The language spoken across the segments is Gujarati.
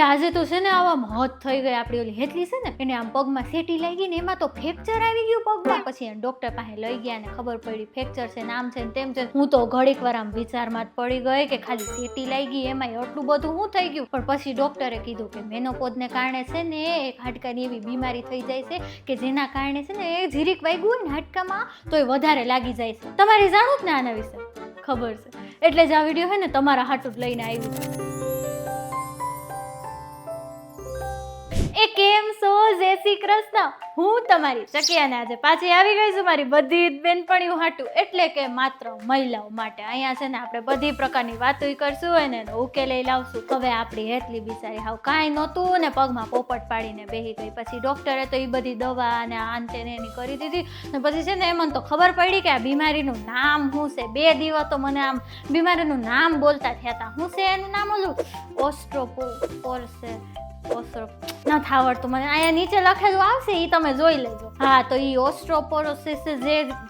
આજે તો છે ને આવા મોત થઈ ગઈ. આપડી ઓલી હેતલી છે ને એને આમ પગમાં સેટી લાગી ને એમાં તો ફ્રેક્ચર આવી ગયું પગમાં. પછી ડોક્ટર પાસે લઈ ગયા ને ખબર પડી ફ્રેક્ચર છે ને આમ છે ને તેમ છે. હું તો ઘડીક વાર આમ વિચારમાં જ પડી ગઈ કે ખાલી સેટી લાગી એમાં એટલું બધું શું થઈ ગયું. પણ પછી ડોક્ટરે કીધું કે મેનોપોઝને કારણે છે ને એક હાડકાની એવી બીમારી થઈ જાય છે કે જેના કારણે છે ને એ જીરીક વાગ્યું હોય ને હાડકામાં તો એ વધારે લાગી જાય છે. તમારે જાણવું જ ને આના વિશે ખબર છે એટલે જ આ વિડીયો છે ને તમારા હાટું જ લઈને આવ્યું છે. એ કેમ છો? જય શ્રી કૃષ્ણ. હું તમારી શક્યાને આજે પાછી આવી ગઈ છું મારી બધી જ બેનપણીઓ હાટું, એટલે કે માત્ર મહિલાઓ માટે. અહીંયા છે ને આપણે બધી પ્રકારની વાતો કરશું અને એનો ઉકેલ લાવશું. હવે આપણી હેતલી બિચારી હાવ કાંઈ નહોતું ને પગમાં પોપટ પાડીને બેસી ગઈ. પછી ડોક્ટરે તો એ બધી દવા અને આંતે ને એની કરી દીધી ને પછી છે ને મને તો ખબર પડી કે આ બીમારીનું નામ શું છે. 2 દિવસ તો મને આમ બીમારીનું નામ બોલતા થયા હતા. શું છે એનું નામ? ઓલું ઓસ્ટ્રોપોરોસિસ નથી આવડતું મને. અહીંયા નીચે લખેલું આવશે એ તમે જોઈ લેજો. હા, તો એ ઓસ્ટ્રોપોરોસિસ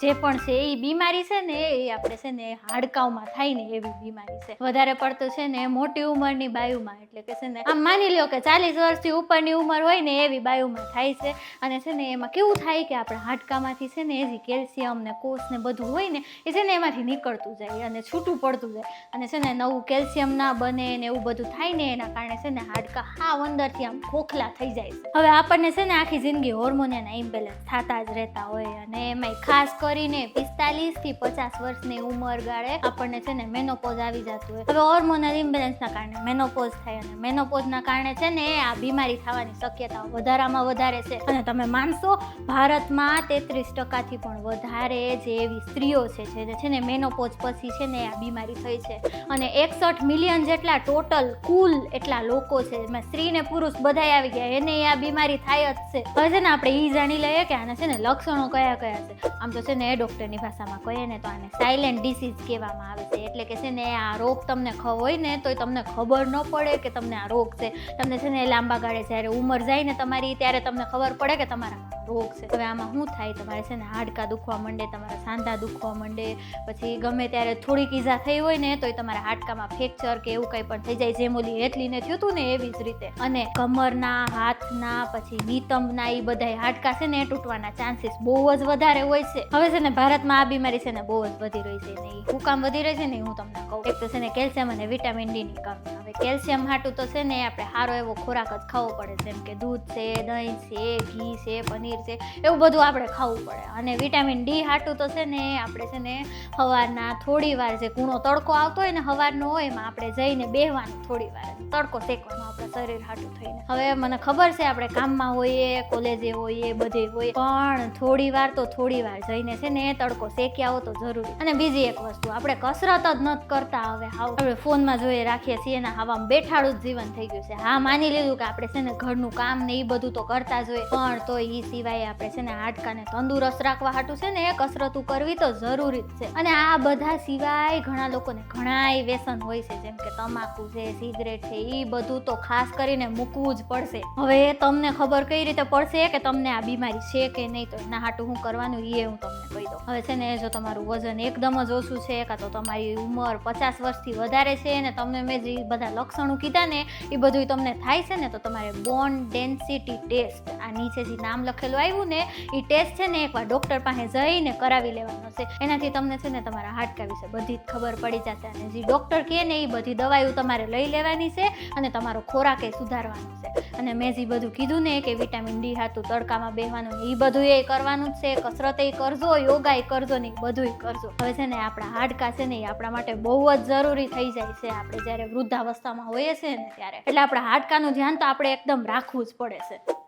જે પણ છે એ બીમારી છે ને એ આપણે છે ને હાડકાઓમાં થાય ને એવી બીમારી છે. વધારે પડતું છે ને મોટી ઉંમરની બાયુમાં, એટલે કે છે ને આમ માની લો કે 40 વર્ષથી ઉપરની ઉંમર હોય ને એવી બાયુમાં થાય છે. અને છે ને એમાં કેવું થાય કે આપણા હાડકામાંથી છે ને જે કેલ્શિયમ ને કોષ ને બધું હોય ને એ છે ને એમાંથી નીકળતું જાય અને છૂટું પડતું જાય અને છે ને નવું કેલ્શિયમ ના બને ને એવું બધું થાય ને એના કારણે છે ને હાડકા હાવ અંદરથી આમ ખોખલા થઈ જાય છે. હવે આપણને છે ને આખી જિંદગી હોર્મોનના ઇમ્બેલેન્સ થતા જ રહેતા હોય અને એમાં ખાસ કરીને 45 થી 50 વર્ષની ઉંમર ગાળે આપણને છે ને મેનોપોઝ આવી જતું હોય. હવે હોર્મોનલ ઇમ્બેલેન્સના કારણે મેનોપોઝ થાય અને મેનોપોઝના કારણે છે ને આ બીમારી થવાની શક્યતા વધારામાં વધારે છે. અને તમે માનશો ભારતમાં 33% થી પણ વધારે જે એવી સ્ત્રીઓ છે જે છે ને મેનોપોઝ પછી છે ને આ બીમારી થઈ છે. અને 61 મિલિયન જેટલા ટોટલ કુલ એટલા લોકો છે, એમાં સ્ત્રી ને પુરુષ બધાય આવી ગયા એને આ બીમારી થાય જ છે. હવે છે ને આપણે ઈ જાણી લઈએ કે આના છે ને લક્ષણો કયા કયા છે. આમ તો છે ને ડોક્ટરની ભાષામાં કહીએ ને તો આને સાયલેન્ટ ડિસીઝ કહેવામાં આવે છે. એટલે કે છે ને આ રોગ તમને હોય ને તોય તમને ખબર ન પડે કે તમને આ રોગ છે. તમને છે ને લાંબા ગાળે જ્યારે ઉંમર જાય ને તમારી ત્યારે તમને ખબર પડે કે તમારા રોગ છે. હવે આમાં શું થાય, તમારે છે ને હાડકા દુખવા માંડે, તમારા સાંધા દુખવા માંડે, પછી ગમે ત્યારે થોડીક ઈજા થઈ હોય ને તોય તમારા હાડકામાં ફ્રેક્ચર કે એવું કંઈ પણ થઈ જાય, જેમ ઓલી હેતલીને થયું હતું ને એવી જ રીતે. અને કમરના, હાથના, પછી નિતંબના એ બધા હાડકા છે ને તૂટવાના ચાન્સીસ બહુ જ વધારે હોય છે. હવે છે ને ભારતમાં આ બીમારી છે ને બહુ જ વધી રહી છે ને શું કામ વધી રહી છે ને હું તમને કહું. એક તો છે ને કેલ્શિયમ અને વિટામિન ડી ની કમી. હવે કેલ્શિયમ હાટું તો છે ને આપણે સારો એવો ખોરાક જ ખાવો પડે, જેમ કે દૂધ છે, દહીં છે, ઘી છે, પનીર છે, એવું બધું આપણે ખાવું પડે. અને વિટામિન ડી હાટું તો છે ને આપણે છે ને સવારના થોડી વાર જે કૂણો તડકો આવતો હોય ને સવારનો હોય એમાં આપણે જઈને બેહવાનું, થોડી વાર તડકો શેકવાનો આપણા શરીર હાટું થઈને. હવે મને ખબર છે આપણે કામમાં હોઈએ, કોલેજે હોઈએ, બધે હોઈએ, પણ થોડી વાર જઈને છે ને તડકો શેકી આવો તો જરૂરી. અને બીજી એક વસ્તુ, આપણે કસરત જ નથી કરતા. હવે આપણે ફોનમાં જોઈએ રાખીએ છીએ ને હવામાં બેઠાડું જ જીવન થઈ ગયું છે. હા, માની લીધું કે આપણે છે ને ઘરનું કામ ને એ બધું તો કરતા જ હોય, પણ તો એ સિવાય આપણે છે ને હાડકાને તંદુરસ્ત રાખવા હાટું છે ને કસરતું કરવી તો જરૂરી જ છે. અને આ બધા સિવાય ઘણા લોકોને ઘણાય વ્યસન હોય છે, જેમ કે તમાકુ છે, સિગરેટ છે, એ બધું તો ખાસ કરીને મૂકવું જ પડશે. હવે તમને ખબર કઈ રીતે પડશે કે તમને આ બીમારી છે કે નહીં, તો એના હાટું શું કરવાનું એ હું તમને કહી દઉં. હવે છે ને જો તમારું વજન એકદમ જ ઓછું છે, કાં તો તમારી ઉંમર 50 વર્ષથી વધારે છે ને તમને મેં જે બધા લક્ષણો કીધા ને એ બધું તમને થાય છે ને, તો તમારે બોન ડેન્સિટી ટેસ્ટ, આ નીચે જે નામ લખેલું આવ્યું ને એ ટેસ્ટ છે ને એકવાર ડોક્ટર પાસે જઈને કરાવી લેવાનો છે. એનાથી તમને છે ને તમારા હાડકા વિશે બધી જ ખબર પડી જશે. અને જે ડોક્ટર કહે ને એ બધી દવાઈઓ તમારે લઈ લેવાની છે અને તમારો ખોરાક એ સુધારવાનો છે. અને મેં જે બધું કીધું ને કે વિટામિન ડી હાટું તડકામાં બેસવાનું એ બધું એ કરવાનું જ છે. કસરત એ કરજો, યોગા એ કરજો ને એ બધું કરજો. હવે છે ને આપણા હાડકા છે ને એ આપણા માટે બહુ જ જરૂરી થઈ જાય છે આપણે જ્યારે વૃદ્ધાવસ્થામાં હોઈએ છીએ ને ત્યારે. એટલે આપણા હાડકાનું ધ્યાન તો આપણે એકદમ રાખવું જ પડે છે.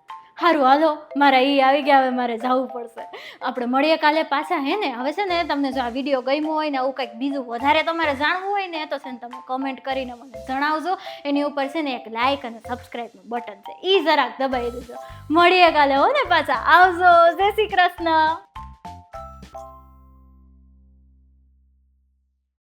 સારું, હાલો, મારા ઈ આવી ગયા, હવે મારે જવું પડશે. આપણે મળીએ કાલે પાછા. હે ને હવે છે ને તમને જો આ વિડીયો ગમ્યો હોય ને આવું કંઈક બીજું વધારે તમારે જાણવું હોય ને તો છે ને તમે કમેન્ટ કરીને મને જણાવજો. એની ઉપર છે ને એક લાઈક અને સબસ્ક્રાઈબનું બટન છે, એ જરાક દબાવી દેજો. મળીએ કાલે હો ને પાછા. આવજો. જય શ્રી કૃષ્ણ.